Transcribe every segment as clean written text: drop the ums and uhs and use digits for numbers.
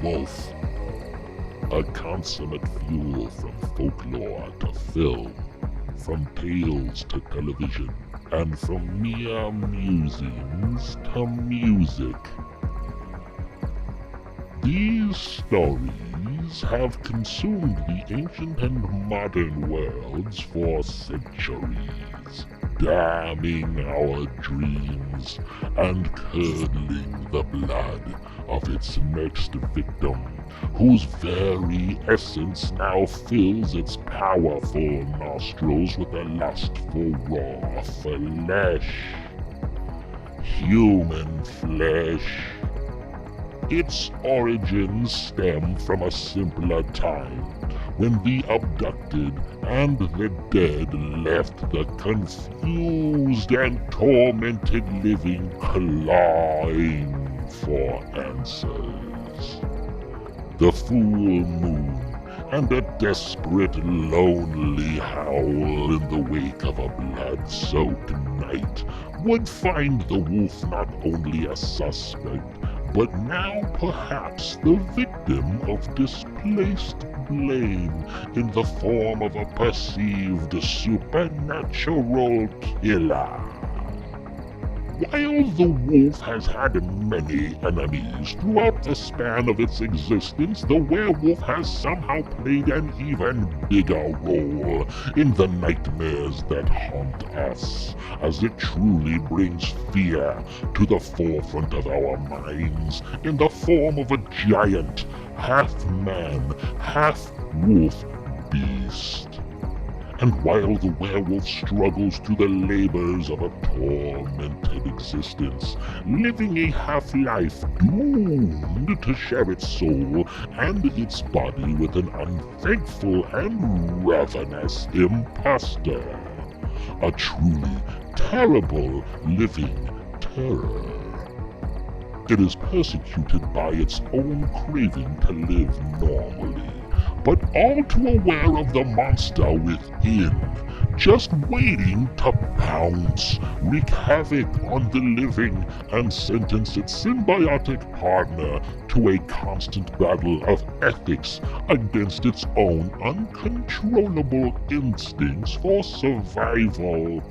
werewolf. A consummate fuel from folklore to film, from tales to television, and from mere musings to music. These stories have consumed the ancient and modern worlds for centuries, damning our dreams and curdling the blood of its next victim, whose very essence now fills its powerful nostrils with a lust for raw flesh. Human flesh. Its origins stem from a simpler time, when the abducted and the dead left the confused and tormented living clawing for answers. The full moon and a desperate, lonely howl in the wake of a blood-soaked night would find the wolf not only a suspect, but now perhaps the victim of displaced blame in the form of a perceived supernatural killer. While the wolf has had many enemies throughout the span of its existence, the werewolf has somehow played an even bigger role in the nightmares that haunt us, as it truly brings fear to the forefront of our minds in the form of a giant, half-man, half-wolf beast. And while the werewolf struggles through the labors of a tormented existence, living a half-life doomed to share its soul and its body with an unthankful and ravenous imposter, a truly terrible living terror. It is persecuted by its own craving to live normally, but all too aware of the monster within, just waiting to pounce, wreak havoc on the living, and sentence its symbiotic partner to a constant battle of ethics against its own uncontrollable instincts for survival.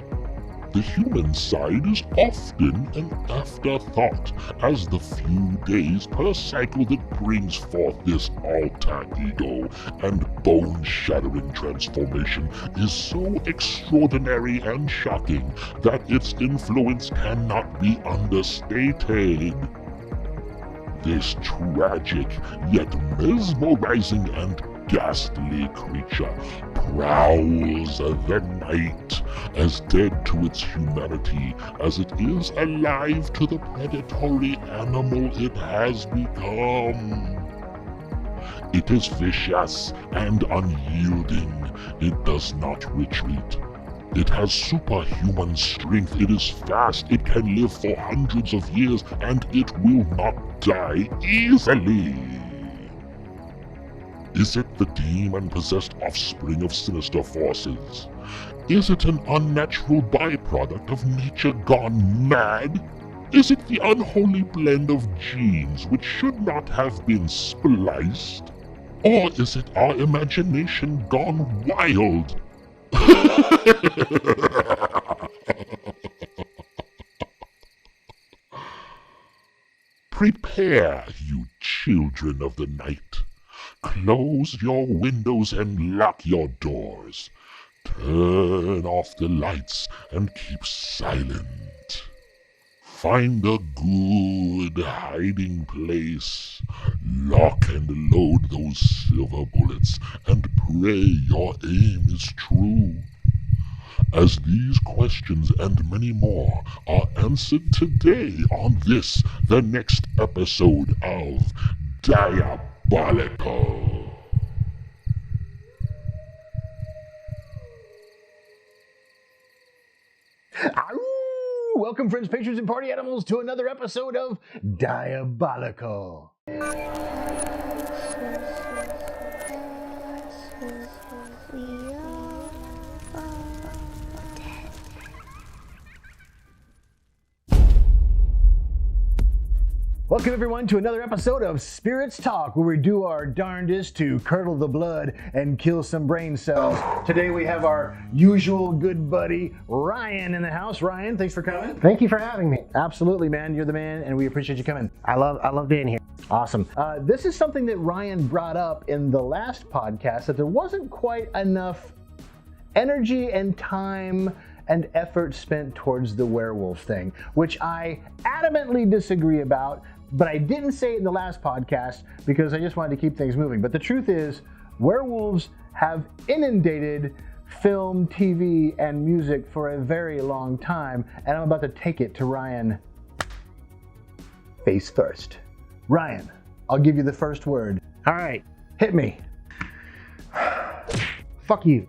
The human side is often an afterthought, as the few days per cycle that brings forth this alter ego and bone-shattering transformation is so extraordinary and shocking that its influence cannot be understated. This tragic, yet mesmerizing and ghastly creature prowls the night, as dead to its humanity as it is alive to the predatory animal it has become. It is vicious and unyielding. It does not retreat. It has superhuman strength. It is fast. It can live for hundreds of years, and it will not die easily. Is it the demon-possessed offspring of sinister forces? Is it an unnatural byproduct of nature gone mad? Is it the unholy blend of genes which should not have been spliced? Or is it our imagination gone wild? Prepare, you children of the night. Close your windows and lock your doors. Turn off the lights and keep silent. Find a good hiding place. Lock and load those silver bullets and pray your aim is true. As these questions and many more are answered today on this, the next episode of Diabolical. Welcome, friends, patrons, and party animals, to another episode of Diabolical. Welcome everyone to another episode of Spirits Talk, where we do our darndest to curdle the blood and kill some brain cells. Today we have our usual good buddy Ryan in the house. Ryan, thanks for coming. Thank you for having me. Absolutely, man. You're the man, and we appreciate you coming. I love being here. Awesome. This is something that Ryan brought up in the last podcast, that there wasn't quite enough energy and time and effort spent towards the werewolf thing, which I adamantly disagree about. But I didn't say it in the last podcast because I just wanted to keep things moving. But the truth is, werewolves have inundated film, TV, and music for a very long time, and I'm about to take it to Ryan face first. Ryan, I'll give you the first word. All right. Hit me. Fuck you.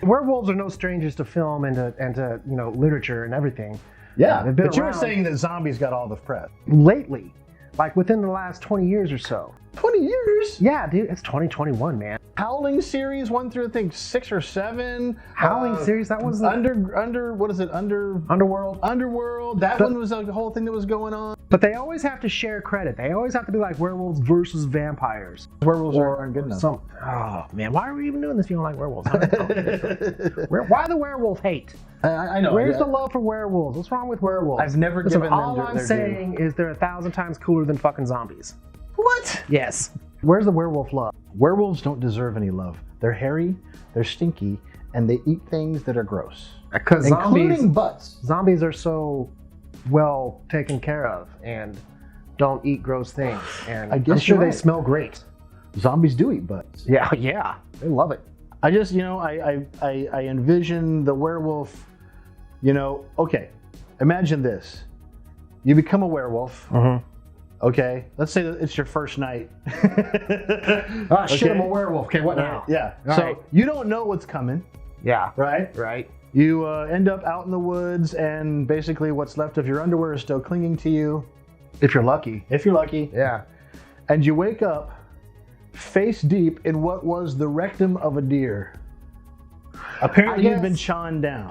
Werewolves are no strangers to film and to literature and everything. Yeah, they've been but you were around saying that zombies got all the press. lately, like within the last 20 years or so. 20 years? Yeah, dude, it's 2021, man. Howling series 1 through I think 6 or 7. Howling series, that was Underworld. That one was like the whole thing that was going on. But they always have to share credit. They always have to be like werewolves versus vampires. Werewolves aren't good enough. Oh man, why are we even doing this if you don't like werewolves? Why the werewolf hate? I know. Where's the love for werewolves? What's wrong with werewolves? I've never Listen, given them all I'm their saying is they're 1,000 times cooler than fucking zombies. What? Yes. Where's the werewolf love? Werewolves don't deserve any love. They're hairy, they're stinky, and they eat things that are gross. Because including butts. Zombies are so well taken care of and don't eat gross things. And I'm sure they smell great. Zombies do eat butts. Yeah. They love it. I just, I envision the werewolf, okay, imagine this. You become a werewolf. Mm-hmm. Okay, let's say that it's your first night. Shit, I'm a werewolf. Okay, what now? Yeah. All so right. you don't know what's coming. Yeah. Right? Right. You end up out in the woods, and basically what's left of your underwear is still clinging to you. If you're lucky. Yeah. And you wake up face deep in what was the rectum of a deer. Apparently you've been chawed down.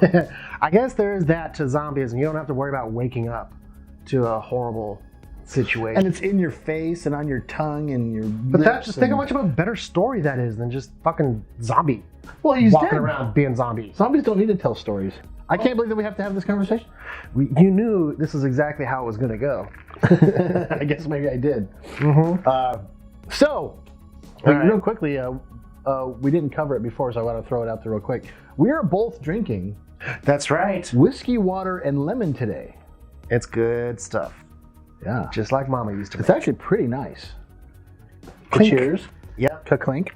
I guess there is that to zombies, and you don't have to worry about waking up to a horrible situation. And it's in your face and on your tongue and your But just think how much of a better story that is than just fucking zombie. Well, he's walking dead. around being zombies. Zombies don't need to tell stories. I can't believe that we have to have this conversation. You knew this is exactly how it was going to go. I guess maybe I did. Mm-hmm. Real quickly, we didn't cover it before, so I want to throw it out there real quick. We are both drinking That's right. whiskey, water, and lemon today. It's good stuff. Yeah. Just like Mama used to. It's actually pretty nice. Clink. Cheers. Yep. Ka-clink.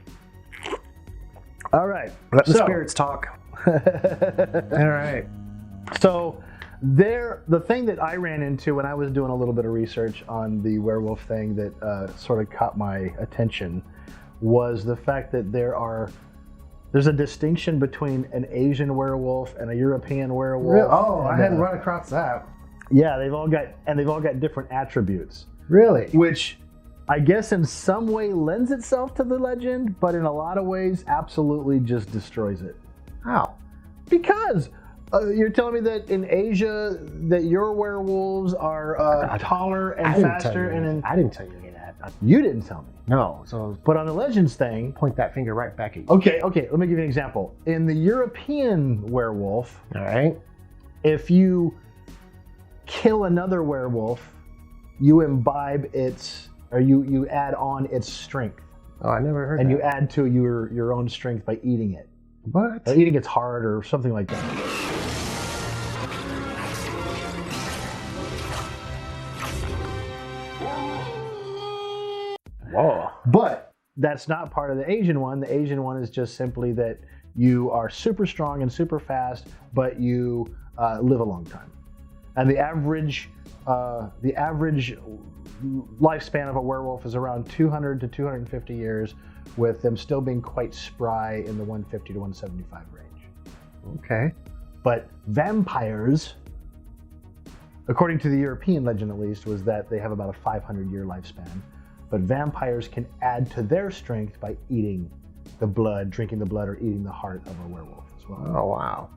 All right. Let the spirits talk. All right. So the thing that I ran into when I was doing a little bit of research on the werewolf thing that sort of caught my attention was the fact that there's a distinction between an Asian werewolf and a European werewolf. Oh, I hadn't run across that. Yeah, they've all got different attributes. Really? Which I guess in some way lends itself to the legend, but in a lot of ways absolutely just destroys it. How? Because you're telling me that in Asia that your werewolves are taller and faster, I didn't tell you any of that. You didn't tell me. No. So But on the legends thing, point that finger right back at you. okay, let me give you an example. In the European werewolf, All right. if you kill another werewolf, you imbibe you add on its strength. Oh, I never heard that. And you add to your own strength by eating it. What? Eating its heart or something like that. Whoa. But that's not part of the Asian one. The Asian one is just simply that you are super strong and super fast, but you live a long time. And the average lifespan of a werewolf is around 200 to 250 years, with them still being quite spry in the 150 to 175 range. Okay. But vampires, according to the European legend at least, was that they have about a 500-year lifespan. But vampires can add to their strength by eating the blood, drinking the blood, or eating the heart of a werewolf as well. Oh, wow.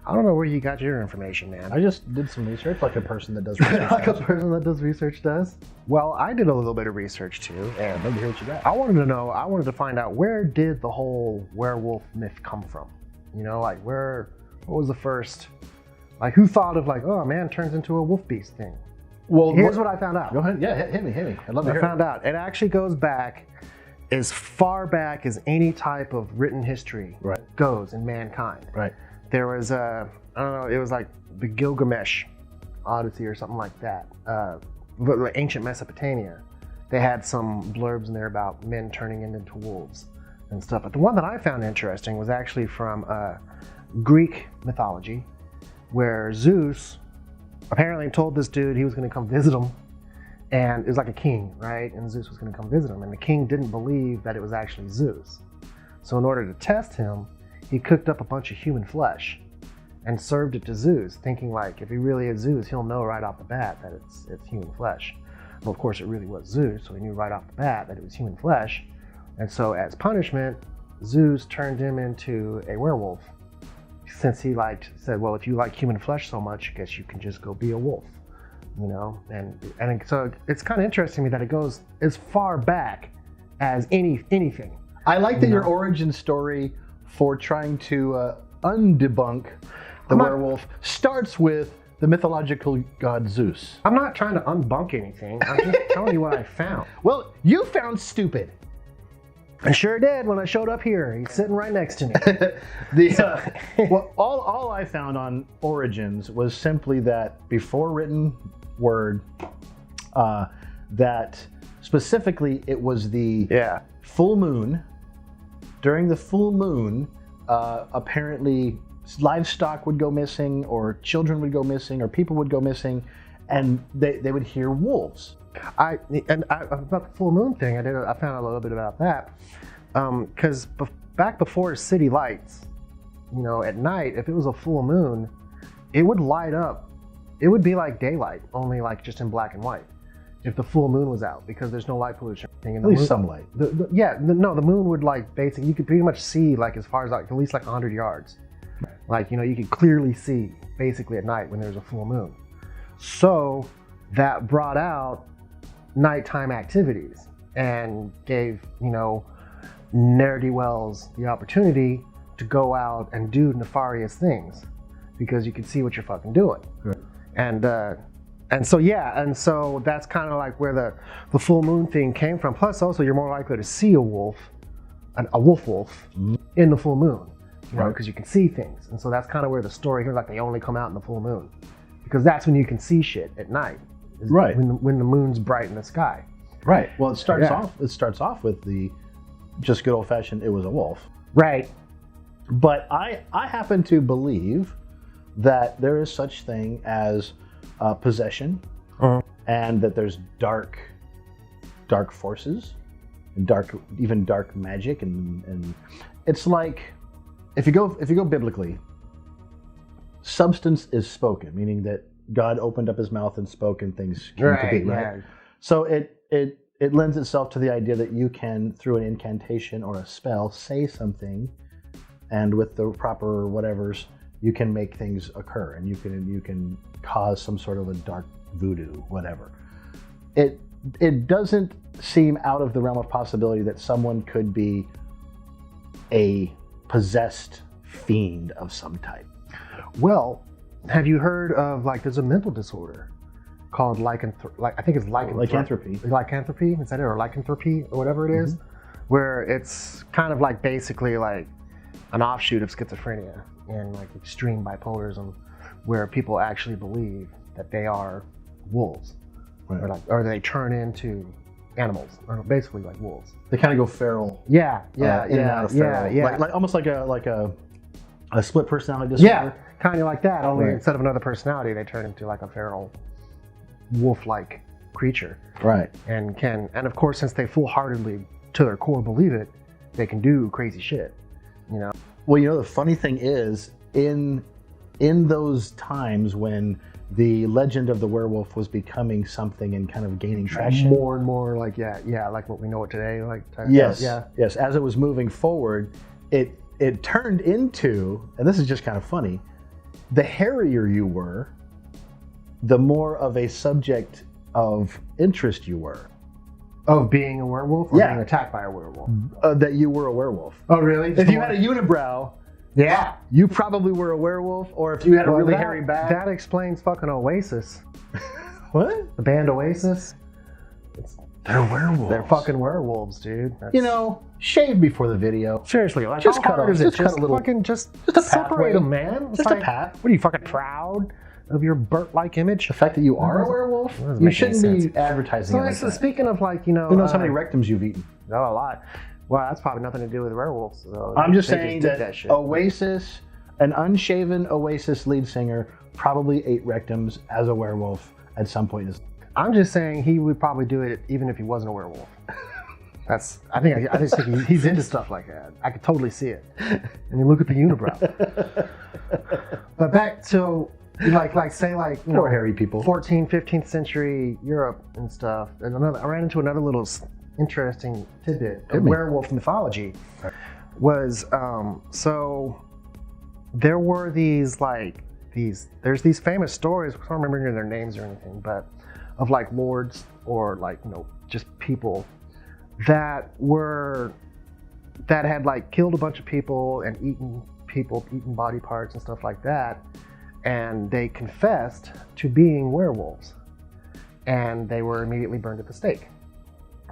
I don't know where you got your information, man. I just did some research, like a person that does research. Like a person that does research does? Well, I did a little bit of research too, and let me hear what you got. I wanted to find out, where did the whole werewolf myth come from? You know, like what was the first, like who thought of like, oh, a man turns into a wolf beast thing? Well, here's what I found out. Go ahead, yeah, hit me. I'd love to hear it. I found out, it actually goes back as far back as any type of written history goes in mankind. Right. There was I don't know, it was like the Gilgamesh Odyssey or something like that. Ancient Mesopotamia, they had some blurbs in there about men turning into wolves and stuff. But the one that I found interesting was actually from Greek mythology, where Zeus apparently told this dude he was going to come visit him, and it was like a king, right? And Zeus was going to come visit him, and the king didn't believe that it was actually Zeus. So in order to test him, he cooked up a bunch of human flesh and served it to Zeus, thinking like, if he really is Zeus, he'll know right off the bat that it's human flesh. Well, of course, it really was Zeus, so he knew right off the bat that it was human flesh. And so as punishment, Zeus turned him into a werewolf, since he said, well, if you like human flesh so much, I guess you can just go be a wolf, you know? And so it's kind of interesting to me that it goes as far back as anything. I like that your origin story for trying to undebunk the werewolf starts with the mythological god Zeus. I'm not trying to unbunk anything. I'm just telling you what I found. Well, you found stupid. I sure did when I showed up here. He's sitting right next to me. Well, all I found on Origins was simply that before written word, that specifically it was the full moon. During the full moon, apparently livestock would go missing, or children would go missing, or people would go missing, and they would hear wolves. About the full moon thing, I found out a little bit about that, because back before city lights, you know, at night, if it was a full moon, it would light up. It would be like daylight, only like just in black and white, if the full moon was out, because there's no light pollution. At least some light. The moon would like basically, you could pretty much see like as far as like at least like 100 yards. Like, you know, you could clearly see basically at night when there's a full moon. So that brought out nighttime activities and gave, you know, ne'er-do-wells the opportunity to go out and do nefarious things, because you can see what you're fucking doing. Right. And so that's kind of like where the full moon thing came from. Plus also you're more likely to see a wolf in the full moon, you know, because you can see things. And so that's kind of where the story here, like they only come out in the full moon, because that's when you can see shit at night. Right. When the moon's bright in the sky. Right. Well, it starts off with the just good old fashioned, it was a wolf. Right. But I happen to believe that there is such thing as possession, and that there's dark forces, and even dark magic, and it's like if you go biblically, substance is spoken, meaning that God opened up his mouth and spoke and things came to be, right? Yeah. So it lends itself to the idea that you can, through an incantation or a spell, say something, and with the proper whatevers, you can make things occur, and you can cause some sort of a dark voodoo, whatever. It doesn't seem out of the realm of possibility that someone could be a possessed fiend of some type. Well, have you heard of, like, there's a mental disorder called I think it's lycanthropy. Lycanthropy, is that it? Or lycanthropy, or whatever it is, where it's kind of like basically like an offshoot of schizophrenia and like extreme bipolarism, where people actually believe that they are wolves, right, or they turn into animals, or basically like wolves. They kind of go feral. In and out of feral. Like almost like a split personality disorder. Yeah, kind of like that. Only instead of another personality, they turn into like a feral, wolf-like creature. Right. And of course, since they full-heartedly, to their core, believe it, they can do crazy shit. You know. Well, you know, the funny thing is, in those times when the legend of the werewolf was becoming something and kind of gaining traction, more and more, like like what we know it today, like yes, as it was moving forward, it turned into, and this is just kind of funny, the hairier you were, the more of a subject of interest you were. Of being a werewolf or Yeah. being attacked by a werewolf? That you were a werewolf. Oh, really? If you had a unibrow, Yeah. you probably were a werewolf, or if you had a really hairy back. That explains fucking Oasis. What? The band Oasis. They're werewolves. They're fucking werewolves, dude. That's... You know, shave before the video. seriously, like Just how cut hard off- is it? just cut a little- fucking just a separate pathway. them, man. It's Just a like, pat. What are you fucking proud of your Burt-like image? The fact that you are a Doesn't- werewolf, doesn't you make shouldn't any be sense. advertising So, it like so that. speaking of like, you know, Who knows how many rectums you've eaten? not a lot. Well, that's probably nothing to do with werewolves. So I'm just they saying did that shit. Oasis, an unshaven Oasis lead singer, probably ate rectums as a werewolf at some point. I'm just saying he would probably do it even if he wasn't a werewolf. I just think he's into stuff like that. I could totally see it. And you look at the unibrow. But back to like say like, you know, Poor hairy people. 14th, 15th century Europe and stuff. And I ran into another little interesting tidbit of werewolf mythology. Was so there were there's these famous stories, I don't remember their names or anything, but of like lords or like, you know, just people that had like killed a bunch of people and eaten body parts and stuff like that, and they confessed to being werewolves, and they were immediately burned at the stake.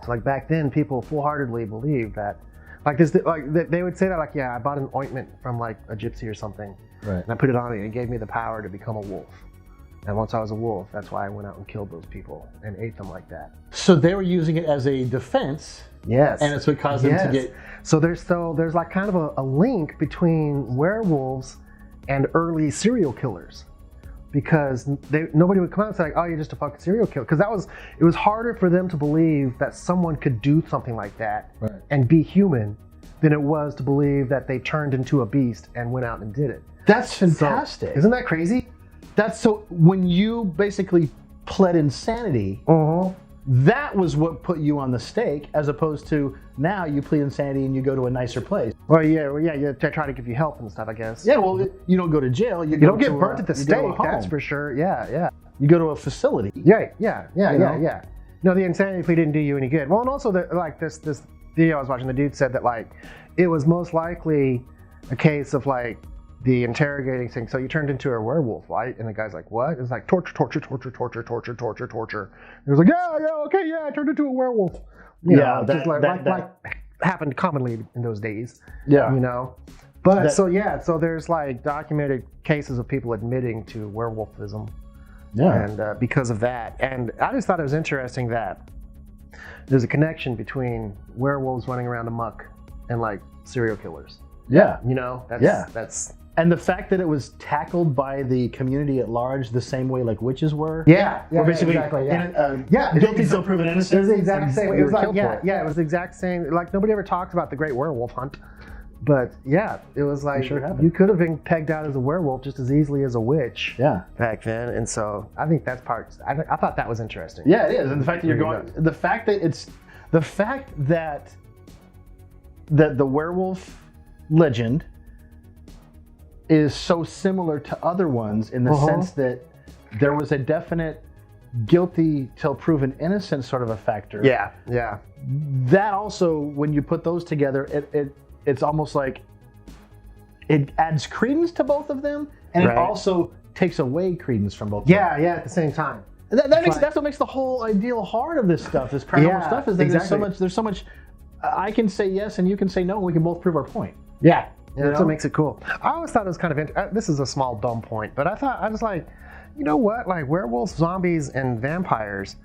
So like back then, people full-heartedly believed that, like this, like they would say that like, yeah, I bought an ointment from like a gypsy or something, Right. and I put it on me, and it gave me the power to become a wolf. And once I was a wolf, that's why I went out and killed those people and ate them like that. So they were using it as a defense, Yes. and it's what caused them to get. So there's like kind of a link between werewolves and early serial killers, because nobody would come out and say like, oh, you're just a fucking serial killer, because it was harder for them to believe that someone could do something like that Right. and be human than it was to believe that they turned into a beast and went out and did it. That's So, fantastic. isn't that crazy? That's so. When you basically pled insanity, that was what put you on the stake, as opposed to now you plead insanity and you go to a nicer place. Well, yeah, they try to give you help and stuff, I guess. Yeah, well, you don't go to jail. You don't get burnt at the you go to a stake, that's home. for sure. Yeah. You go to a facility. Yeah. You know? No, the insanity plea didn't do you any good. Well, and also this video I was watching, the dude said that like it was most likely a case of like the interrogating thing. So you turned into a werewolf, right? And the guy's like, what? It's like torture. He was like, yeah, I turned into a werewolf. You know, just like happened commonly in those days. Yeah. You know. But so there's like documented cases of people admitting to werewolfism. Yeah. And because of that. And I just thought it was interesting that there's a connection between werewolves running around amok and like serial killers. Yeah. You know? That's And the fact that it was tackled by the community at large the same way like witches were. Or basically, exactly. guilty till proven innocent. It was the exact same. It was like, killed for it. it was the exact same. Like nobody ever talks about the Great Werewolf Hunt, but yeah, it was like sure happened. you could have been pegged out as a werewolf just as easily as a witch. Yeah. Back then, and so I think that's part. I thought that was interesting. Yeah, it is. And the fact that you're going, the fact that the werewolf legend is so similar to other ones in the sense that there was a definite guilty till proven innocent sort of a factor. Yeah. That also, when you put those together, it's almost like it adds credence to both of them, and it also takes away credence from both of them. Yeah, at the same time. That's what makes the whole ideal hard of this stuff, this paranormal stuff, is that exactly. there's so much. I can say yes and you can say no, and we can both prove our point. Yeah, You that's know? what makes it cool. I always thought it was kind of this is a small dumb point, but I was like, you know what? Like werewolves, zombies, and vampires,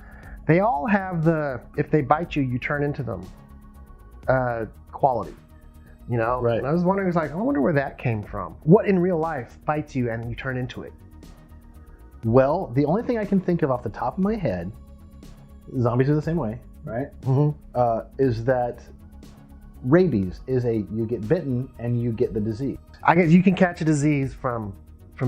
they all have the if they bite you, you turn into them quality. You know? Right. And I was wondering, I wonder where that came from. What in real life bites you and you turn into it? Well, the only thing I can think of off the top of my head, zombies are the same way, right? Is that rabies is you get bitten and you get the disease. I guess you can catch a disease from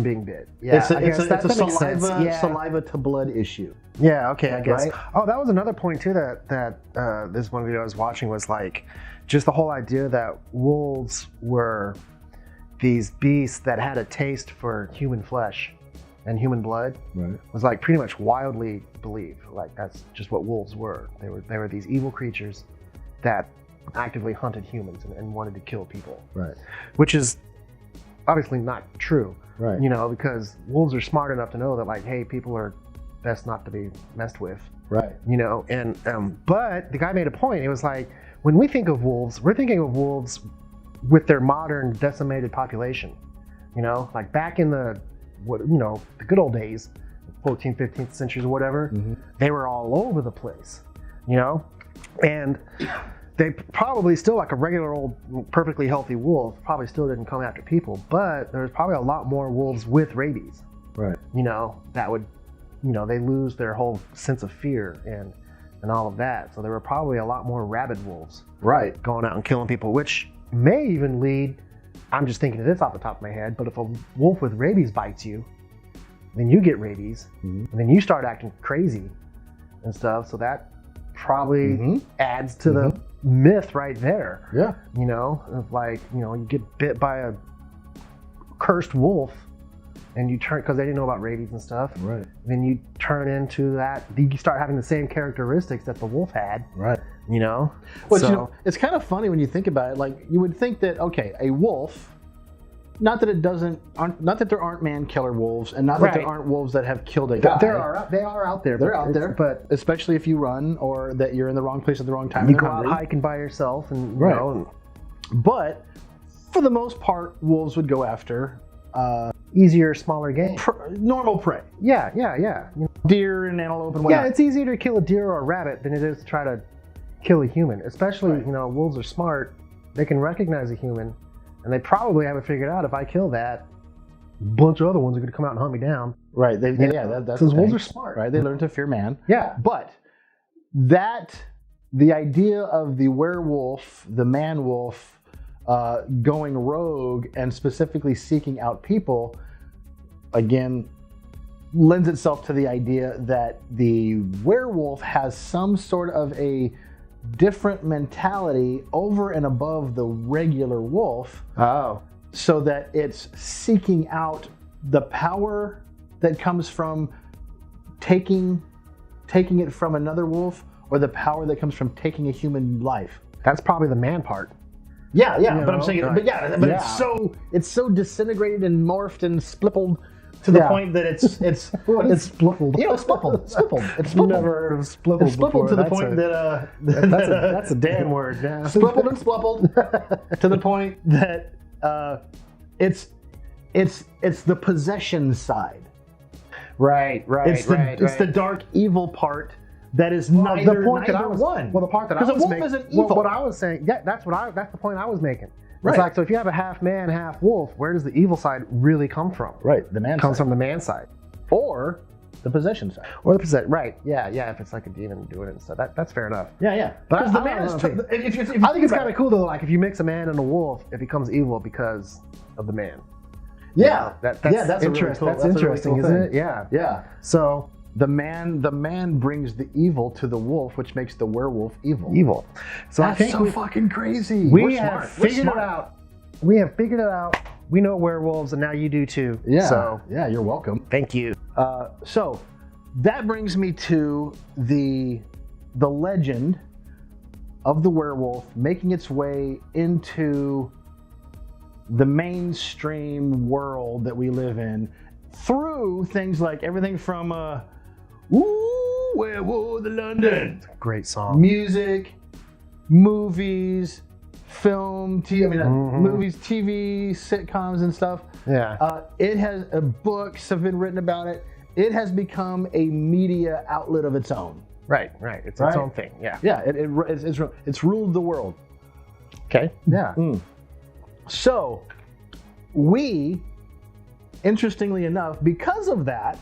being bit. Yeah, It's a saliva to blood issue. Yeah, okay, I guess. Right? Oh, that was another point too that this one video I was watching was like just the whole idea that wolves were these beasts that had a taste for human flesh and human blood. Right. Was like pretty much wildly believed. Like that's just what wolves were. They were these evil creatures that actively hunted humans and wanted to kill people. Right. Which is obviously not true. Right. You know, because wolves are smart enough to know that, like, hey, people are best not to be messed with. Right. You know, and but the guy made a point. It was like, when we think of wolves, we're thinking of wolves with their modern decimated population. You know, like back in the good old days, 14th, 15th centuries or whatever, they were all over the place. You know, and they probably still, like a regular old perfectly healthy wolf, probably still didn't come after people, but there's probably a lot more wolves with rabies. Right. You know, that would, you know, they lose their whole sense of fear and all of that. So there were probably a lot more rabid wolves. Right. Going out and killing people, which may even lead, I'm just thinking of this off the top of my head, but if a wolf with rabies bites you, then you get rabies, and then you start acting crazy and stuff. So that probably adds to the myth right there. Yeah. You know, of like, you know, you get bit by a cursed wolf and you turn, because they didn't know about rabies and stuff. Right. Then you turn into that, you start having the same characteristics that the wolf had. Right. You know? Well, so, you know, it's kind of funny when you think about it. Like, you would think that, okay, a wolf, not that there aren't man-killer wolves, and not that there aren't wolves that have killed a guy. they are out there. They're out there, but especially if you run or that you're in the wrong place at the wrong time. You go out hiking by yourself, and you know. But for the most part, wolves would go after easier, smaller game, normal prey. Yeah. You know, deer and antelope and whatnot. Yeah, it's easier to kill a deer or a rabbit than it is to try to kill a human. Especially, you know, wolves are smart. They can recognize a human. And they probably have it figured out. If I kill that, a bunch of other ones are going to come out and hunt me down. Right. That's because wolves are smart. Right. They learn to fear man. Yeah. But the idea of the werewolf, the man wolf, going rogue and specifically seeking out people, again, lends itself to the idea that the werewolf has some sort of a different mentality over and above the regular wolf. Oh. So that it's seeking out the power that comes from taking it from another wolf, or the power that comes from taking a human life. That's probably the man part. Yeah, you but know, I'm saying, like, it's so disintegrated and morphed and splippled to the point that it's splippled. You know, splippled. It's splippled. Never heard of splippled. It's splippled to the point that's a Dan word. Yeah. Splippled and spluppled to the point that it's the possession side. Right. It's the dark evil part that is neither one. Well, the part that I was making, isn't evil. What I was saying, yeah, that's the point I was making. Right. It's like, so if you have a half man, half wolf, where does the evil side really come from? Right, the man comes side. from the man side, or the possession side, or the possession. Right? Yeah. If it's like a demon doing it and stuff, that's fair enough. Yeah. But the man is. I think it's kind of cool though. Like if you mix a man and a wolf, it becomes evil because of the man. Yeah, that's interesting. That's interesting, isn't it? Yeah. So the man brings the evil to the wolf, which makes the werewolf evil. So that's I think so fucking crazy. We have figured it out. We know werewolves, and now you do too. Yeah. So yeah, you're welcome. Thank you. So that brings me to the legend of the werewolf making its way into the mainstream world that we live in through things like everything from Werewolves of London, great song, music, movies, film, movies, TV, sitcoms, and stuff. Yeah. It has books have been written about it. It has become a media outlet of its own. Right. It's its own thing. Yeah. Yeah. It's ruled the world. Okay. Yeah. So, we, interestingly enough, because of that,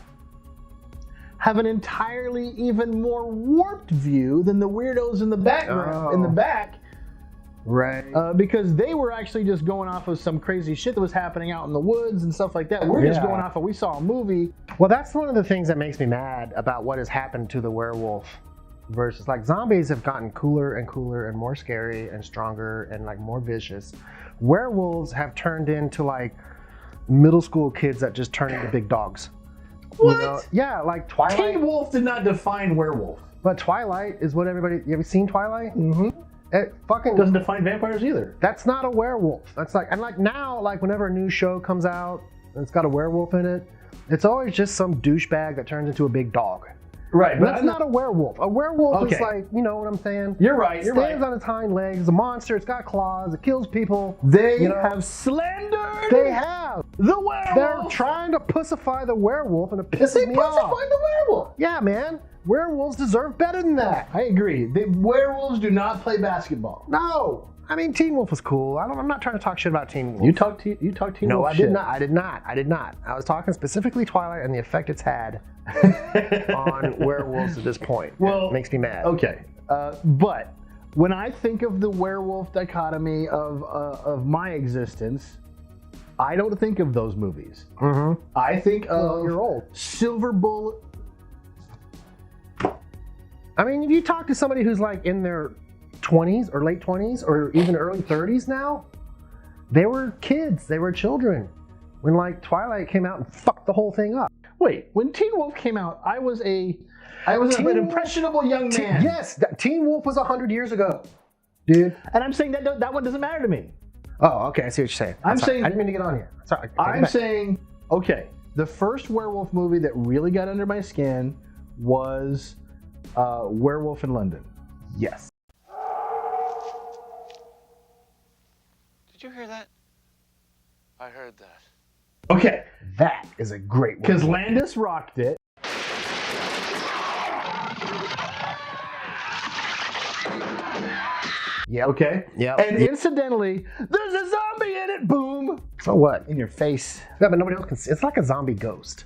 have an entirely even more warped view than the weirdos in the background, in the back. Right. Because they were actually just going off of some crazy shit that was happening out in the woods and stuff like that. We're just going off of, we saw a movie. Well, that's one of the things that makes me mad about what has happened to the werewolf versus like zombies have gotten cooler and cooler and more scary and stronger and like more vicious. Werewolves have turned into like middle school kids that just turn into big dogs. What? You know? Yeah, like Twilight. Teen Wolf did not define werewolf. But Twilight is what everybody. You ever seen Twilight? Mm-hmm. It fucking Doesn't define vampires either. That's not a werewolf. That's like, and like now, like whenever a new show comes out and it's got a werewolf in it, it's always just some douchebag that turns into a big dog. Right, But that's not a werewolf. A werewolf is like, you know what I'm saying? You're right. It stands on its hind legs. It's a monster. It's got claws. It kills people. They have slandered. They have. The werewolf. They're trying to pussify the werewolf, and it pisses me off. Pussify the werewolf. Yeah, man. Werewolves deserve better than that. I agree. The werewolves do not play basketball. No. I mean, Teen Wolf was cool. I'm not trying to talk shit about Teen Wolf. You talk Teen No, Wolf I shit. did not. I did not. I was talking specifically Twilight and the effect it's had on werewolves at this point. Well, it makes me mad. Okay, but when I think of the werewolf dichotomy of my existence, I don't think of those movies. Mm-hmm. I think of you're old. Silver Bullet. I mean, if you talk to somebody who's like in their 20s or late 20s or even early 30s now, they were kids. They were children when like Twilight came out and fucked the whole thing up. Wait, when Teen Wolf came out, I was an impressionable young man. Yes, Teen Wolf was 100 years ago, dude. And I'm saying that one doesn't matter to me. Oh, okay. I see what you're saying. I'm saying I didn't mean to get on here. Sorry. I'm saying, okay, the first werewolf movie that really got under my skin was Werewolf in London. Yes. Did you hear that? I heard that. Okay, That is a great one. because Landis rocked it. Yeah. Okay. Yeah. And incidentally, there's a zombie in it. Boom. So what? In your face. Yeah, but nobody else can see. It's like a zombie ghost.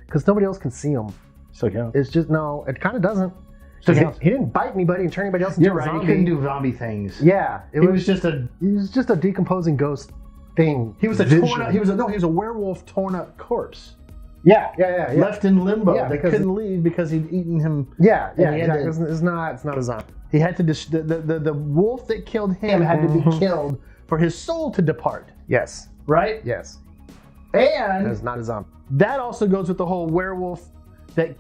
Because nobody else can see him. So yeah. It's just, no, it kind of doesn't. So He didn't bite anybody and turn anybody else into You're a right. zombie. He couldn't do zombie things. Yeah. It was just a. He was just a decomposing ghost thing. He was a Vision. torn up. He was a werewolf torn up corpse. Yeah. Left in limbo. Yeah, They because- couldn't leave because he'd eaten him. Yeah, And he had exactly. to- It's not a zombie. He had to the wolf that killed him had to be killed for his soul to depart. Yes. Right? Yes. And It's not a zombie. that also goes with the whole werewolf that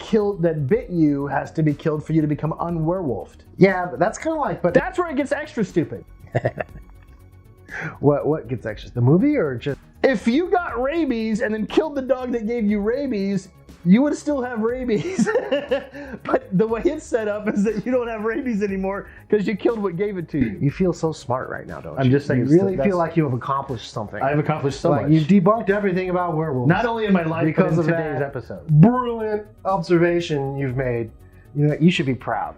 bit you has to be killed for you to become unwerewolfed. Yeah, but that's kind of like, but That's where it gets extra stupid. what gets extra? The movie or just? If you got rabies and then killed the dog that gave you rabies, you would still have rabies. But the way it's set up is that you don't have rabies anymore because you killed what gave it to you. You feel so smart right now, don't you? I'm just saying, You really that's- feel like you have accomplished something. I've accomplished so like much. you've debunked everything about werewolves. Not only in my life, Because but in of today's that. episode. Brilliant observation you've made. You know, you should be proud.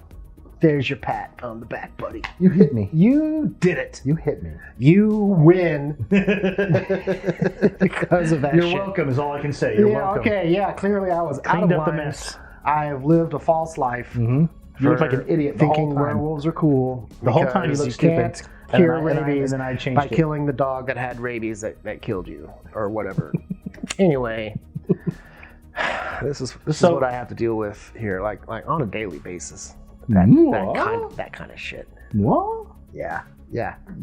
There's your pat on the back, buddy. You hit me. You did it. You hit me. You win because of that You're shit. welcome is all I can say. You're welcome. Okay, yeah, clearly I was out of Cleaned up the line. mess. I have lived a false life. Mm-hmm. You look like an idiot the thinking whole time. werewolves are cool. The whole time you because look stupid. Can't And cure then I- rabies and then I changed by it. killing the dog that had rabies that killed you or whatever. Anyway, this is So- what I have to deal with here, like on a daily basis. What? That kind of shit. What? Yeah.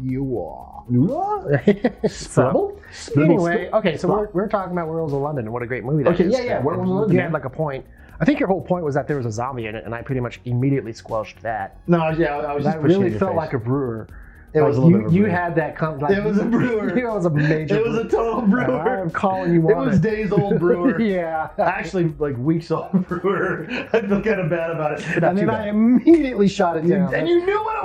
You are. What? So, Spribble? anyway, okay, so we're talking about Werewolves of London and what a great movie that Okay, is. yeah, Werewolves of London, You man. had like a point. I think your whole point was that there was a zombie in it, and I pretty much immediately squelched that. No, yeah, I was just That pushing really your felt face. like a brewer. It was a little bit of a You brewer. had that. Like, It was a brewer. It was a major. It was a total brewer. I'm calling you It on was days old brewer. Yeah. Actually, like weeks old brewer. I feel kind of bad about it. But not And too then I bad. immediately shot it down. And you knew what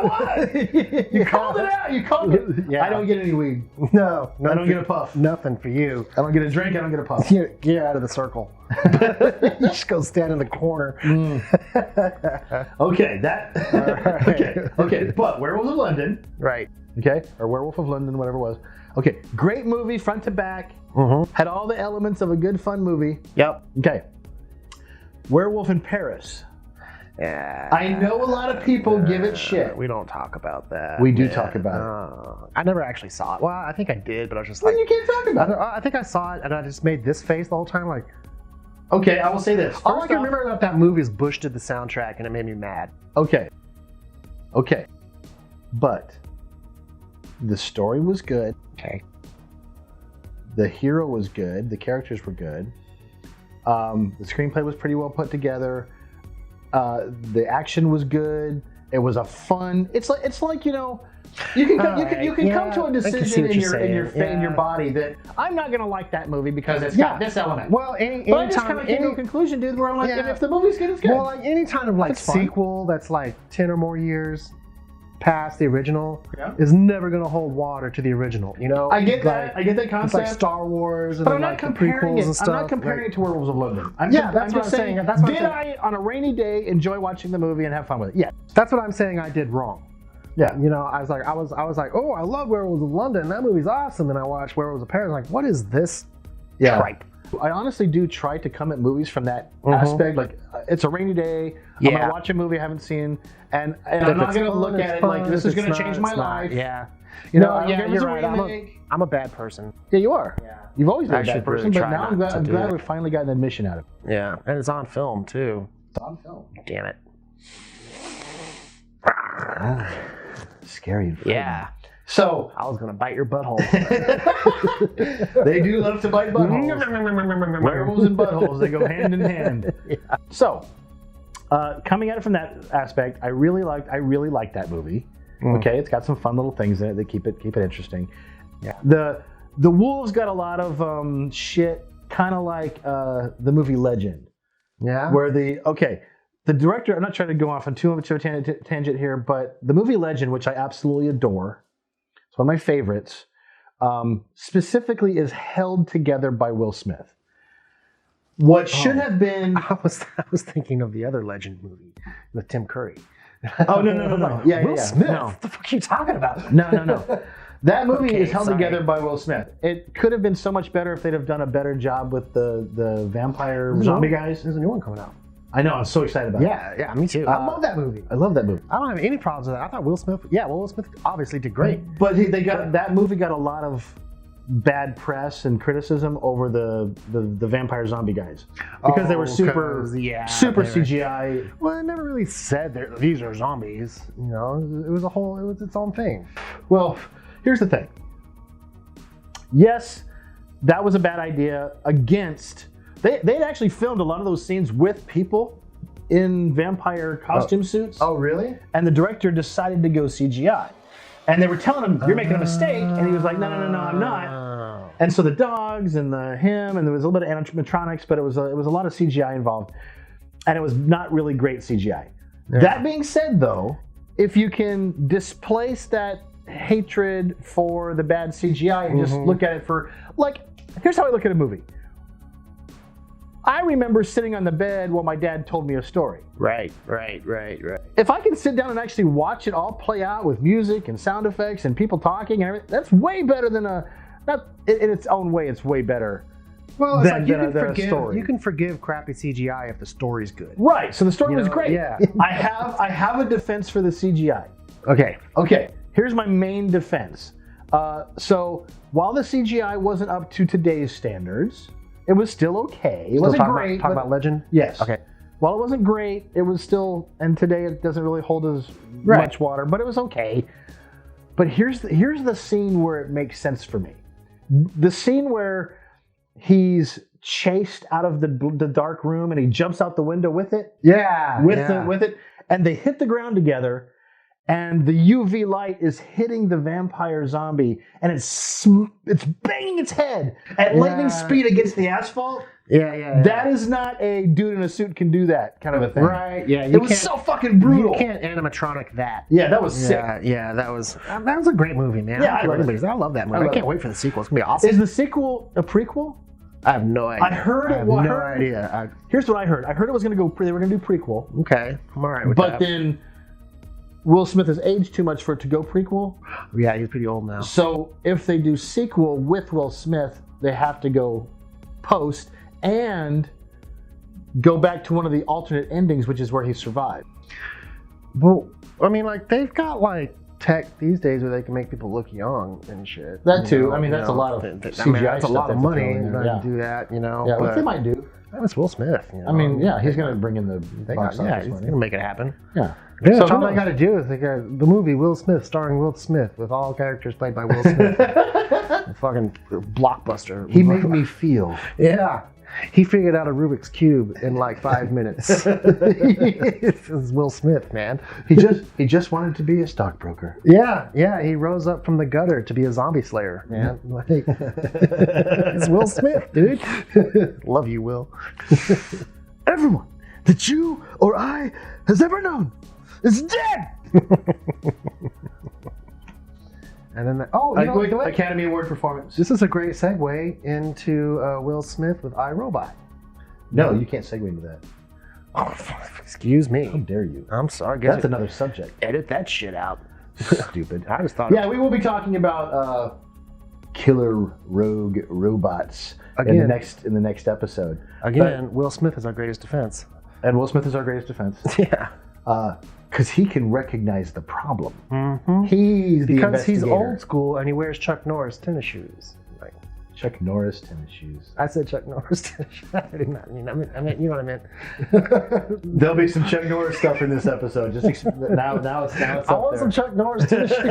it was. You called it out. You called it. Yeah. I don't get any weed. No, I don't get a puff. Nothing for you. I don't get a drink. I don't get a puff. Get out of the circle. You just go stand in the corner. Okay, that. Okay. But Werewolves of London. Right. Okay, or Werewolf of London, whatever it was. Okay, great movie, front to back. Mm-hmm. Had all the elements of a good, fun movie. Yep. Okay. Werewolf in Paris. Yeah. I know a lot of people give it shit. We don't talk about that. We do man. talk about I never actually saw it. Well, I think I did, but I was just Well, like, you can't talk about it. I think I saw it, and I just made this face the whole time, like, Okay, I will say this. All I First can off- remember about that movie is Bush did the soundtrack, and it made me mad. Okay. But the story was good. Okay. The hero was good. The characters were good. The screenplay was pretty well put together. The action was good. It was a fun. It's like you know, you can come to a decision in your body that I'm not going to like that movie because it's got this element. Well, but I just kind of came to a conclusion, dude, where I'm like, if the movie's good, it's good. Well, like any kind of like It's fun. sequel that's like 10 or more years past the original is never going to hold water to the original. You know, I get like, that. I get that concept. It's like Star Wars and But then, I'm not like the comparing prequels it. and stuff. I'm not comparing it to Werewolves of London. I'm that's what just I'm saying. saying. That's what I'm Did saying. I, on a rainy day, enjoy watching the movie and have fun with it? Yeah. That's what I'm saying. I did wrong. Yeah. You know, I was like, oh, I love Werewolves of London. That movie's awesome. And I watched Werewolves of Paris. Like, what is this tripe? I honestly do try to come at movies from that aspect. Like, it's a rainy day. I'm gonna watch a movie I haven't seen, and I'm not gonna look at it like this is gonna change my life. Yeah. You know, you're right. I'm a bad person. Yeah, you are. Yeah. You've always been I a bad should person, really but try now I'm not to do glad that. we finally got an admission out of it. Yeah, and it's on film too. It's on film. Damn it. Scary. And Yeah. So I was gonna bite your butthole. they do love to bite buttholes. Werewolves and buttholes, they go hand in hand. So, coming at it from that aspect, I really liked that movie. Okay, it's got some fun little things in it that keep it interesting. Yeah. The Wolves got a lot of shit, kind of like the movie Legend. Yeah. Where the director, I'm not trying to go off on too much of a tangent here, but the movie Legend, which I absolutely adore, it's one of my favorites, specifically is held together by Will Smith. What should have been... I was thinking of the other Legend movie with Tim Curry. Oh, no. Yeah, Will Smith? No. What the fuck are you talking about? No. That movie Okay, is held sorry. together by Will Smith. It could have been so much better if they'd have done a better job with the vampire zombie guys. There's a new one coming out. I know, I'm so excited about it. Yeah, me too. I love that movie. I love that movie. I don't have any problems with that. I thought Will Smith obviously did great. But that movie got a lot of bad press and criticism over the vampire zombie guys because they were super CGI. Well, it never really said these are zombies. You know, it was its own thing. Well, here's the thing. Yes, that was a bad idea. They'd actually filmed a lot of those scenes with people in vampire costume suits. Oh, really? And the director decided to go CGI. And they were telling him, you're making a mistake. And he was like, no, I'm not. And so the dogs and him, and there was a little bit of animatronics, but it was a lot of CGI involved. And it was not really great CGI. Yeah. That being said, though, if you can displace that hatred for the bad CGI and just look at it for, like, here's how I look at a movie. I remember sitting on the bed while my dad told me a story. Right. If I can sit down and actually watch it all play out with music and sound effects and people talking and everything, that's way better than in its own way, it's way better. Well, it's like story. You can forgive crappy CGI if the story's good. Right. So the story was great. Yeah. I have a defense for the CGI. Okay. Here's my main defense. So while the CGI wasn't up to today's standards, it was still okay. It wasn't great. Talk about Legend? Yes. Okay. While it wasn't great, it was still, and today it doesn't really hold as much water, but it was okay. But here's the scene where it makes sense for me. The scene where he's chased out of the dark room and he jumps out the window with it. Yeah. With it, and they hit the ground together. And the UV light is hitting the vampire zombie, and it's banging its head at lightning speed against the asphalt. Yeah. That is not a dude in a suit can do that kind of a thing. Right. Yeah. It was so fucking brutal. You can't animatronic that. Yeah, that was sick. Yeah. That was a great movie, man. Yeah, I love that movie. I can't wait for the sequel. It's gonna be awesome. Is the sequel a prequel? I have no idea. I heard it. No idea. Here's what I heard. I heard it was going to go. They were going to do prequel. Okay, I'm all right with But that. then Will Smith has aged too much for it to go prequel. Yeah, he's pretty old now. So if they do sequel with Will Smith, they have to go post and go back to one of the alternate endings, which is where he survived. Well, I mean, like, they've got like tech these days where they can make people look young and shit. That too. I mean, that's a lot of CGI. That's a lot of money to to do that, you know. Yeah, but what they might do. It's Will Smith. You know? I mean, yeah, he's going to bring in the box yeah, office he's money. gonna make it happen. Yeah. Yeah, So so all who they got to knows? do is the movie Will Smith, starring Will Smith, with all characters played by Will Smith. A fucking blockbuster. He made me feel. Yeah. He figured out a Rubik's Cube in like 5 minutes. It's Will Smith, man. He just wanted to be a stockbroker. Yeah. He rose up from the gutter to be a zombie slayer, man. Like, it's Will Smith, dude. Love you, Will. Everyone that you or I has ever known is dead. And then, wait. Academy Award performance. This is a great segue into Will Smith with iRobot. No, you can't segue into that. Oh, excuse me. How dare you? I'm sorry. That's another subject. Edit that shit out. Stupid. I just thought. Yeah, we will be talking about killer rogue robots in Again. the next episode. Again, Will Smith is our greatest defense. And Will Smith is our greatest defense. Yeah. Because he can recognize the problem. Mm-hmm. He's the Because he's investigator. old school and he wears Chuck Norris tennis shoes. Like, Chuck Norris tennis shoes. I said Chuck Norris tennis shoes. I did not mean. I meant you know what I meant. There'll be some Chuck Norris stuff in this episode. Just now it's up I want there. some Chuck Norris tennis shoes.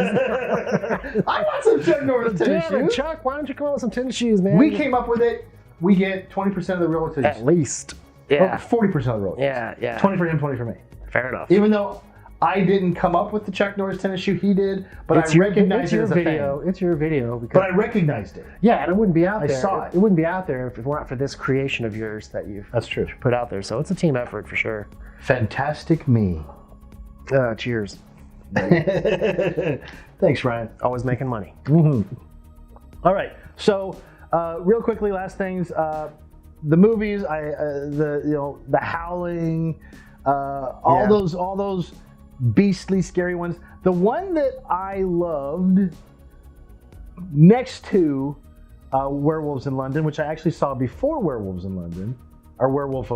I want some Chuck Norris tennis Damn it, shoes. Chuck! Why don't you come up with some tennis shoes, man? We came up with it. We get 20% of the royalties. At least. Well, Yeah. 40% of the royalties. Yeah. 20 for him, 20 for me. Fair enough. Even though I didn't come up with the Chuck Norris tennis shoe, he did, but it's I recognized it your as a video. thing. It's your video because But I recognized it. yeah, and it wouldn't be out I there. saw it. It wouldn't be out there if it weren't for this creation of yours that you've That's true. put out there. So it's a team effort for sure. Fantastic me. Cheers. Thanks, Ryan. Always making money. All right. So, real quickly, last things. The movies, the Howling, all those beastly, scary ones. The one that I loved, next to Werewolves in London, which I actually saw before Werewolves in London, or Werewolf.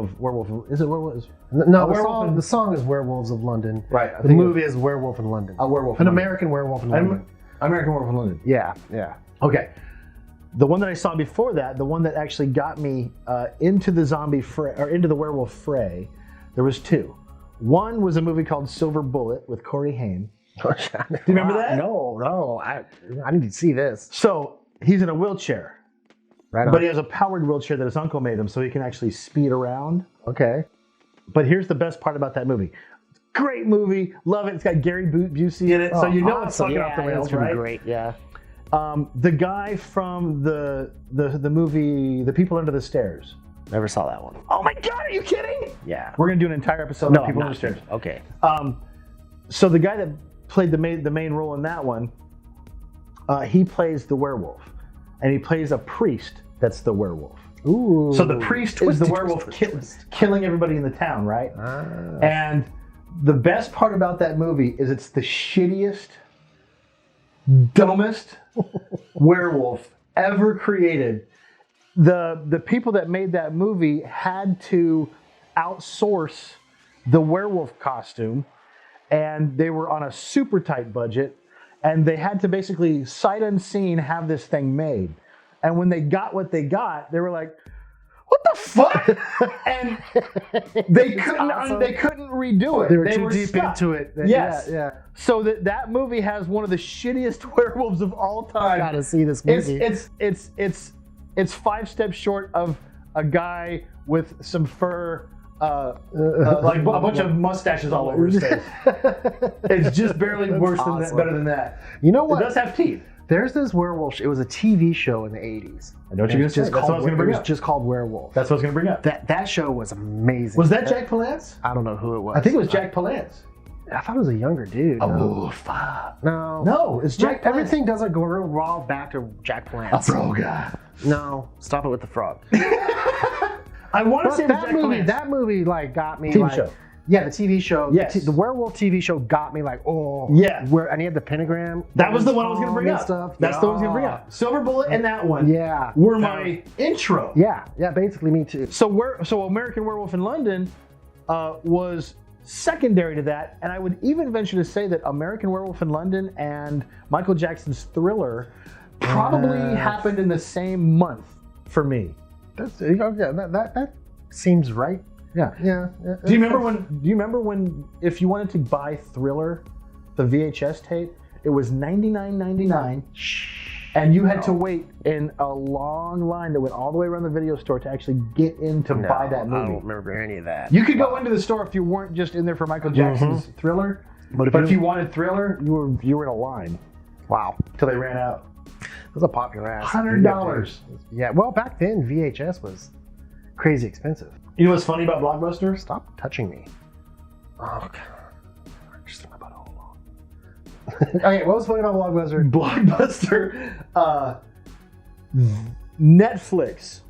Is it Werewolf? No, Werewolf the song is Werewolves of London. Right. I The think movie is Werewolf in London. A Werewolf. An in London. American Werewolf in London. American Werewolf in London. Yeah. Okay. The one that I saw before that, the one that actually got me into the zombie fray, or into the werewolf fray, there was two. One was a movie called Silver Bullet with Corey Haim. Do you remember that? No. I need to see this. So he's in a wheelchair, Right on. but he has a powered wheelchair that his uncle made him, so he can actually speed around. Okay. But here's the best part about that movie. Great movie, love it. It's got Gary Busey in it, so you know it's fucking off the rails, it's gonna right? be great. Yeah. The guy from the movie The People Under the Stairs. Never saw that one. Oh my God, are you kidding? Yeah. We're gonna do an entire episode No, on People I'm Under the not. Stairs. Okay. So the guy that played the main role in that one, he plays the werewolf, and he plays a priest that's the werewolf. Ooh. So the priest is the werewolf killing everybody in the town, right? And the best part about that movie is it's the shittiest, dumbest werewolf ever created. The people that made that movie had to outsource the werewolf costume, and they were on a super tight budget, and they had to basically sight unseen have this thing made. And when they got what they got, they were like, "What the fuck?" And they couldn't awesome. they couldn't redo it. They were too deep stuck. into it. Yes. Yeah. So that movie has one of the shittiest werewolves of all time. Gotta see this movie. It's 5 steps short of a guy with some fur, like a bunch of mustaches all over his face. It's just barely worse than that, awesome. better than that. You know what? It does have teeth. There's this werewolf. It was a TV show in the 80s. I know what you're gonna say. That's what I was gonna bring It was up. just called Werewolf. That's what I was gonna bring up. That show was amazing. Was that Jack Palance? I don't know who it was. I think it was Jack Palance. I thought it was a younger dude. Oh, fuck. No. No, it's Jack Palance. Everything doesn't go revolve back to Jack Palance. Froga. No, stop it with the frog. I want to But say it was that Jack movie, Palance. that movie, like, got me. TV like, show. Yeah, the TV show. Yes. The werewolf TV show got me like, oh. Yeah. And he had the pentagram. That was the one I was going to bring and up. Stuff. That's the one I was going to bring up. Silver Bullet and that one Yeah. were my intro. Yeah, basically me too. So American Werewolf in London was secondary to that, and I would even venture to say that American Werewolf in London and Michael Jackson's Thriller probably happened in the same month for me. That's, that seems right. Yeah. Yeah. Do you remember when if you wanted to buy Thriller, the VHS tape, it was $99.99, and you had to wait in a long line that went all the way around the video store to actually get in to buy that movie. I don't remember any of that. You could go into the store if you weren't just in there for Michael Jackson's Thriller, but if you wanted Thriller, you were in a line. Wow. Till they ran out. It was a popular ass. $100. Yeah. Well, back then VHS was crazy expensive. You know what's funny about Blockbuster? Stop touching me. Oh God. Just my butt all along. Okay, what was funny about Blockbuster? Blockbuster. Netflix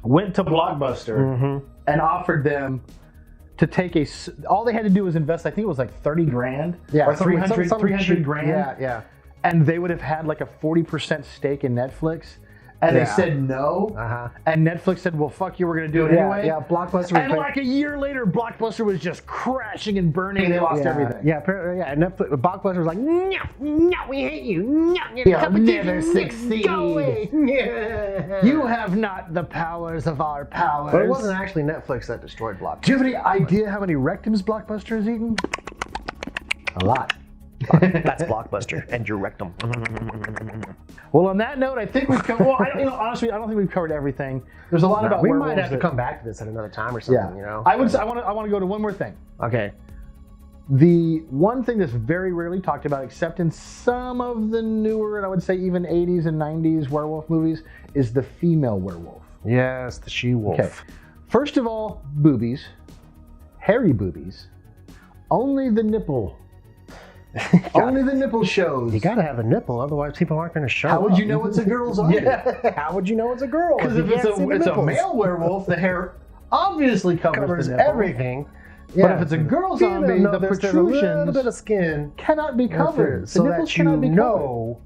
went to Blockbuster and offered them to take all they had to do was invest, I think it was like 30 grand or 300 grand. Yeah. And they would have had like a 40% stake in Netflix. And they said no. And Netflix said, well, fuck you, we're going to do it anyway. Yeah, Blockbuster. And like a year later, Blockbuster was just crashing and burning and they lost everything. Yeah, and Netflix, Blockbuster was like, no, we hate you. No, you'll never succeed. Go away. You have not the powers of our powers. But it wasn't actually Netflix that destroyed Blockbuster. Do you have any idea how many rectums Blockbuster has eaten? A lot. That's Blockbuster and your rectum. Well, on that note, I think we've covered. Well, honestly, I don't think we've covered everything. There's a lot about we werewolves. We might have to come back to this at another time or something. You know. I want to go to one more thing. Okay. The one thing that's very rarely talked about, except in some of the newer, and I would say even 80s and 90s werewolf movies, is the female werewolf. Yes, the she-wolf. Okay. First of all, boobies, hairy boobies, only the nipple. Only the nipple shows. You gotta have a nipple, otherwise people aren't gonna show up. How would you know it's a girl's under? How would you know it's a girl? Because if it's a male werewolf, the hair obviously covers the nipple. Everything. Yeah. But if it's a girl zombie, the protrusions, a little bit of skin cannot be covered. So that you know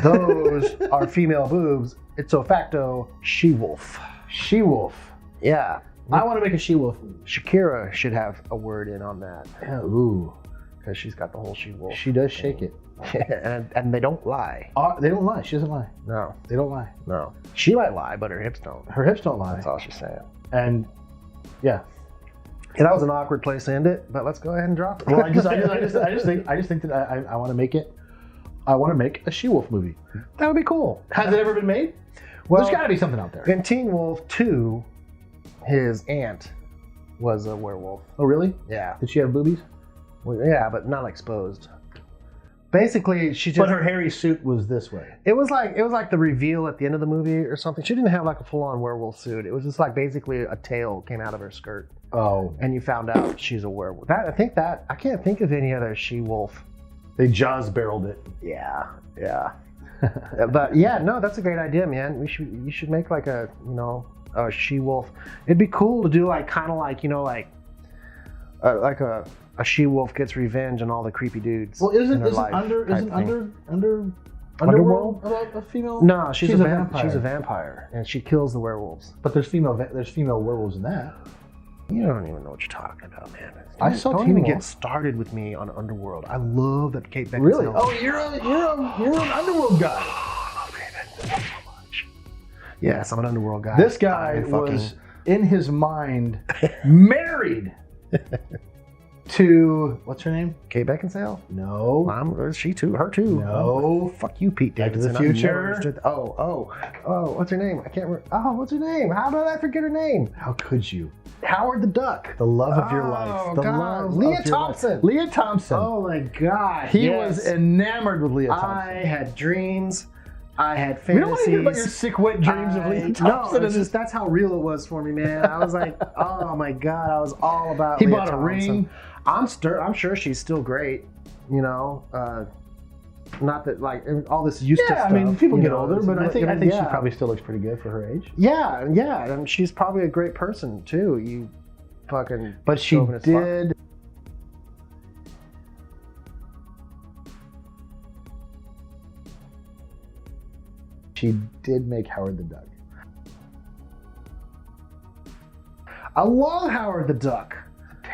those are female boobs. It's a facto she-wolf. She-wolf. Yeah. I want to make a she-wolf. Shakira should have a word in on that. Yeah, ooh. Because she's got the whole she-wolf. She does shake it. and they don't lie. They don't lie. She doesn't lie. No. They don't lie. No. She might lie, but her hips don't. Her hips don't lie. That's all she's saying. And, yeah. And that was an awkward place to end it, but let's go ahead and drop it. Well, I just think that I want to make it. I want to make a she-wolf movie. That would be cool. Has it ever been made? Well, there's got to be something out there. In Teen Wolf 2, his aunt was a werewolf. Oh, really? Yeah. Did she have boobies? Well, yeah, but not exposed. Basically, she just. But her hairy suit was this way. It was like the reveal at the end of the movie or something. She didn't have like a full-on werewolf suit. It was just like basically a tail came out of her skirt. Oh. And you found out she's a werewolf. I can't think of any other she-wolf. They Jaws barreled it. Yeah. But yeah, no, that's a great idea, man. You should make like a she-wolf. It'd be cool to do like kind of like like a she-wolf gets revenge on all the creepy dudes. Well, isn't Underworld about a female? No, she's a vampire. She's a vampire, and she kills the werewolves. But there's female werewolves in that. You don't even know what you're talking about, man. Don't even get started with me on Underworld. I love that Kate Beckinsale. Really? Oh, you're an Underworld guy. Oh, Raven, so much. Yes, I'm an Underworld guy. This guy was in his mind married to what's her name? Kate Beckinsale? No. She too. Her too. No. Oh, fuck you, Pete Davidson. Back to the Future. Oh, what's her name? I can't remember. Oh, what's her name? How did I forget her name? How could you? Howard the Duck. The love of your life. The love Leah of your Thompson. Life. Leah Thompson. Oh my God. He was enamored with Leah Thompson. I had dreams. I had fantasies. We don't want to hear about your sick, wet dreams of Leah Thompson. No, that's how real it was for me, man. I was like, oh my God, I was all about Leah Leah bought Thompson. a ring. I'm sure she's still great, you know. Not that like all this used to stuff. I mean, people get older, but I think she she probably still looks pretty good for her age. Yeah, and she's probably a great person too. You fucking. But she did. She did make Howard the Duck. I love Howard the Duck.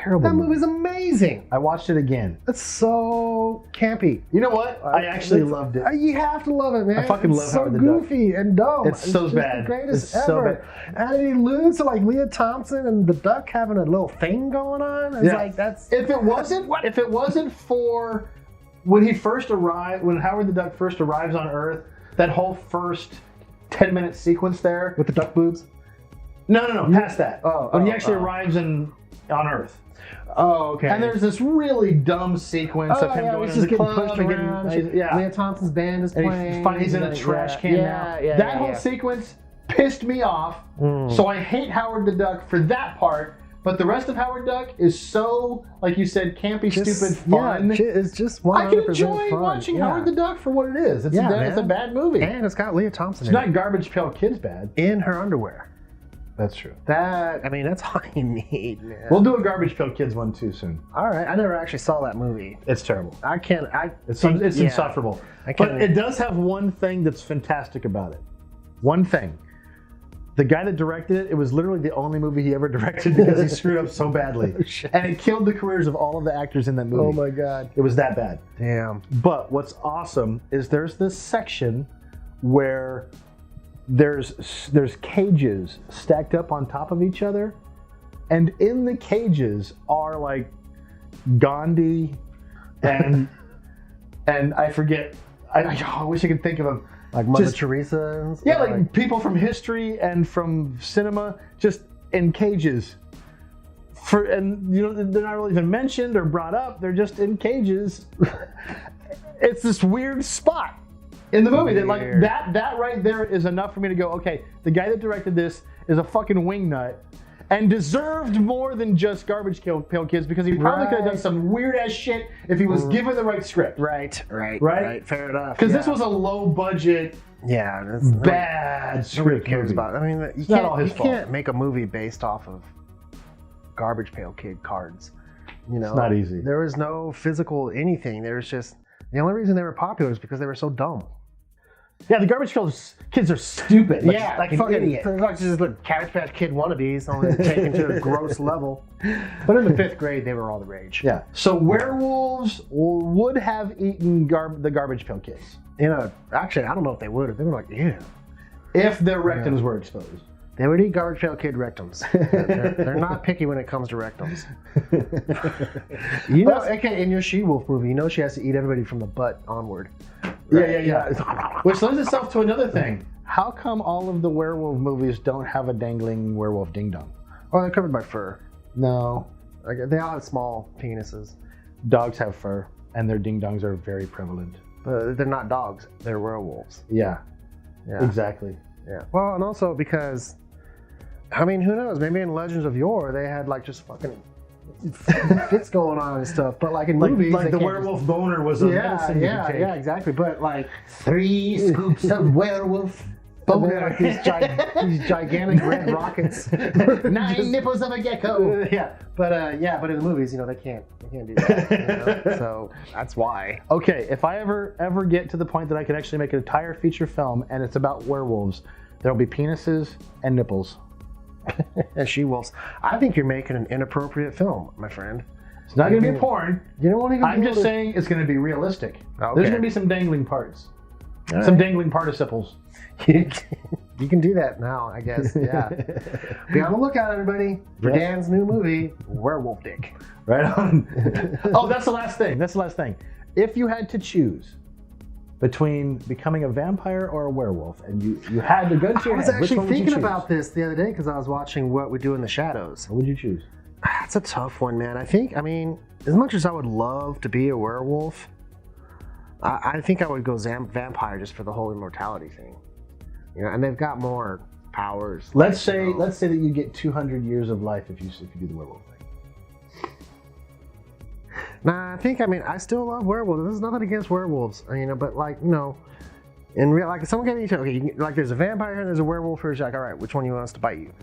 terrible That movie's amazing. I watched it again. It's so campy. You know what? I actually loved it. You have to love it, man. I fucking love so Howard the Duck. goofy and dumb. It's so just bad. The greatest It's so ever. And it alludes to like Leah Thompson and the duck having a little thing going on. It's like that's if it wasn't for when Howard the Duck first arrives on Earth, that whole first 10-minute sequence there with the duck boobs. No, past that. When he actually oh. arrives on Earth. Oh, okay. And there's this really dumb sequence of him going to the club and getting Leah Thompson's band is playing. And he's in a trash can now. That whole sequence pissed me off. So I hate Howard the Duck for that part. But the rest of Howard Duck is so, like you said, campy, stupid fun. Yeah, it's just 100% I can enjoy fun. watching Howard the Duck for what it is. It's a bad movie. And it's got Leah Thompson It's in not it. Garbage Pail Kids bad. In her underwear. That's true. That's all you need, man. We'll do a Garbage Pail Kids one too soon. All right, I never actually saw that movie. It's terrible. It's insufferable. But it does have one thing that's fantastic about it. One thing. The guy that directed it was literally the only movie he ever directed because he screwed up so badly. And it killed the careers of all of the actors in that movie. Oh my God. It was that bad. Damn. But what's awesome is there's this section where there's cages stacked up on top of each other, and in the cages are like Gandhi and I forget. I wish I could think of them. Like Mother Teresa? Yeah, like people from history and from cinema, just in cages. And they're not really even mentioned or brought up. They're just in cages. It's this weird spot in the movie that right there is enough for me to go, okay, the guy that directed this is a fucking wingnut and deserved more than just Garbage Pail Kids because he probably could have done some weird ass shit if he was given the right script. Right. Fair enough. Because this was a low budget, bad script. Nobody cares about it. I mean, you can't make a movie based off of Garbage Pail Kid cards. It's not easy. There was no physical anything. There was just the only reason they were popular is because they were so dumb. Yeah, the Garbage Pail Kids are stupid. Like fucking idiot. They're like just like Cabbage Patch Kid wannabes, only taken to a gross level. But in the 5th grade, they were all the rage. Yeah. So werewolves would have eaten the Garbage Pail Kids. Actually, I don't know if they would have. They were like, ew. If their rectums were exposed. They would eat Garbage Pail Kid rectums. They're not picky when it comes to rectums. In your She-Wolf movie, she has to eat everybody from the butt onward. Right? Yeah. Which lends itself to another thing. How come all of the werewolf movies don't have a dangling werewolf ding-dong? Oh, they're covered by fur. No. They all have small penises. Dogs have fur, and their ding-dongs are very prevalent. But they're not dogs. They're werewolves. Yeah. Exactly. Yeah. Well, and also because, I mean, who knows? Maybe in Legends of Yore, they had like just fucking fits going on and stuff. But like in movies, like the werewolf boner was a medicine you could take. Yeah, exactly. But like 3 scoops of werewolf boner. Like these gigantic red rockets. 9 nipples of a gecko. But in the movies, they can't do that. So that's why. Okay, if I ever get to the point that I can actually make an entire feature film and it's about werewolves, there'll be penises and nipples. And She-Wolves. I think you're making an inappropriate film, my friend. It's not going to be porn. You don't want to. I'm just saying it's going to be realistic. Okay. There's going to be some dangling parts. All some right. dangling participles. You can do that now, I guess. Yeah. Be on the lookout, everybody, for Dan's new movie, Werewolf Dick. Right on. Oh, that's the last thing. If you had to choose between becoming a vampire or a werewolf, and you had to go to your I was head, which actually one would you thinking choose? about this the other day because I was watching What We Do in the Shadows. What would you choose? That's a tough one, man. I mean, as much as I would love to be a werewolf, I think I would go vampire just for the whole immortality thing. And they've got more powers. Let's say that you get 200 years of life if you do the werewolf thing. Nah, I still love werewolves. There's nothing against werewolves, but in real, like, if someone gave me, like, there's a vampire and there's a werewolf here, you're like, all right, which one you want us to bite you?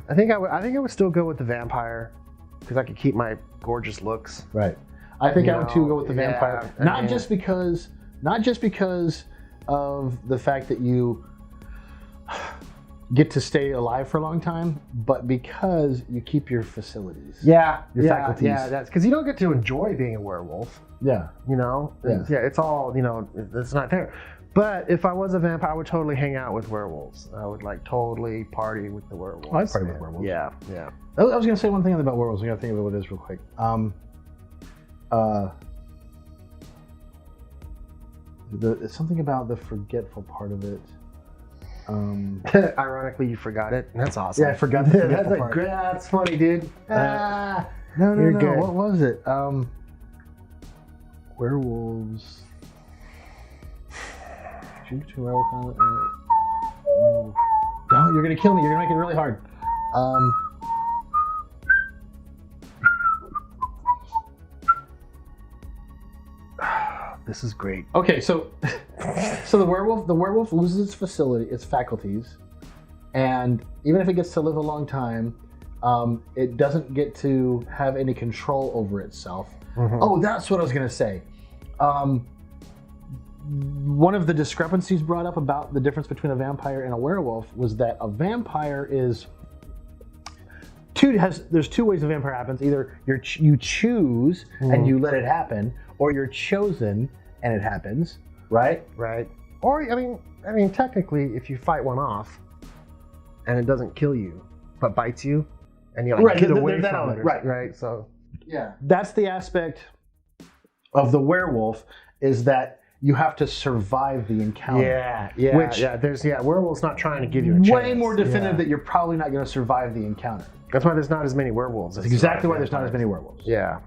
I think I would still go with the vampire because I could keep my gorgeous looks. Right. I think I would too go with the vampire. I Not mean, just because of the fact that get to stay alive for a long time, but because you keep your facilities. Your faculties. Yeah, that's because you don't get to enjoy being a werewolf. Yeah. You know? Yeah. It's all, it's not there. But if I was a vampire, I would totally hang out with werewolves. I would like totally party with the werewolves. I'd party with werewolves. Yeah. I was going to say one thing about werewolves. I got to think of what it is real quick. It's something about the forgetful part of it. Ironically, you forgot it. That's awesome. Yeah, I forgot the That's forgetful part. That's funny, dude. No. Good. What was it? Werewolves. Shoot to werewolf. No, you're gonna kill me. You're gonna make it really hard. This is great. Okay, so the werewolf loses its faculties, and even if it gets to live a long time, it doesn't get to have any control over itself. Mm-hmm. Oh, that's what I was gonna say. One of the discrepancies brought up about the difference between a vampire and a werewolf was that a vampire is there's two ways a vampire happens. Either you choose and you let it happen, or you're chosen and it happens, right? Right. Or I mean, technically, if you fight one off and it doesn't kill you, but bites you, and you get away from it, right? So yeah, that's the aspect of the werewolf, is that you have to survive the encounter. There's werewolf's not trying to give you a chance. Way more definitive that you're probably not going to survive the encounter. That's why there's not as many werewolves. That's exactly why there's not as many werewolves. Yeah.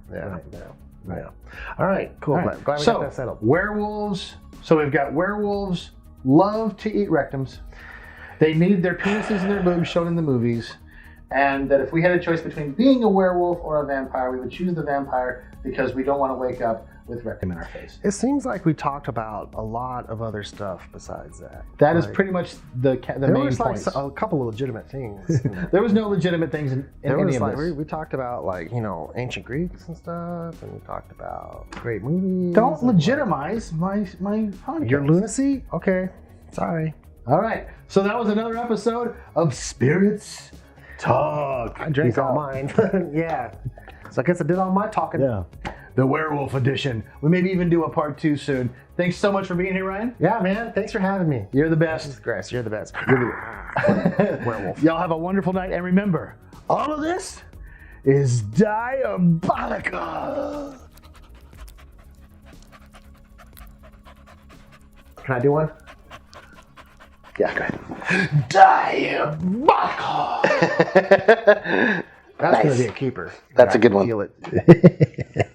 All right, cool. All right. Glad we got that settled. Werewolves. So we've got werewolves love to eat rectums. They need their penises and their boobs shown in the movies. And that if we had a choice between being a werewolf or a vampire, we would choose the vampire because we don't want to wake up with rectum in our face. It seems like we talked about a lot of other stuff besides that. That is pretty much the main points. There was a couple of legitimate things. There was no legitimate things in any of this. We talked about ancient Greeks and stuff, and we talked about great movies. Don't legitimize my podcast. Your lunacy? Okay, sorry. All right, so that was another episode of Spirits Talk. I drank all mine. Yeah. So I guess I did all my talking. Yeah. The werewolf edition. We maybe even do a part 2 soon. Thanks so much for being here, Ryan. Yeah, man. Thanks for having me. You're the best. Grass, you're the best. Werewolf. Y'all have a wonderful night, and remember, all of this is diabolical. Can I do one? Yeah, go ahead. Diabolical. That's going to be a keeper. That's a good one. Feel it.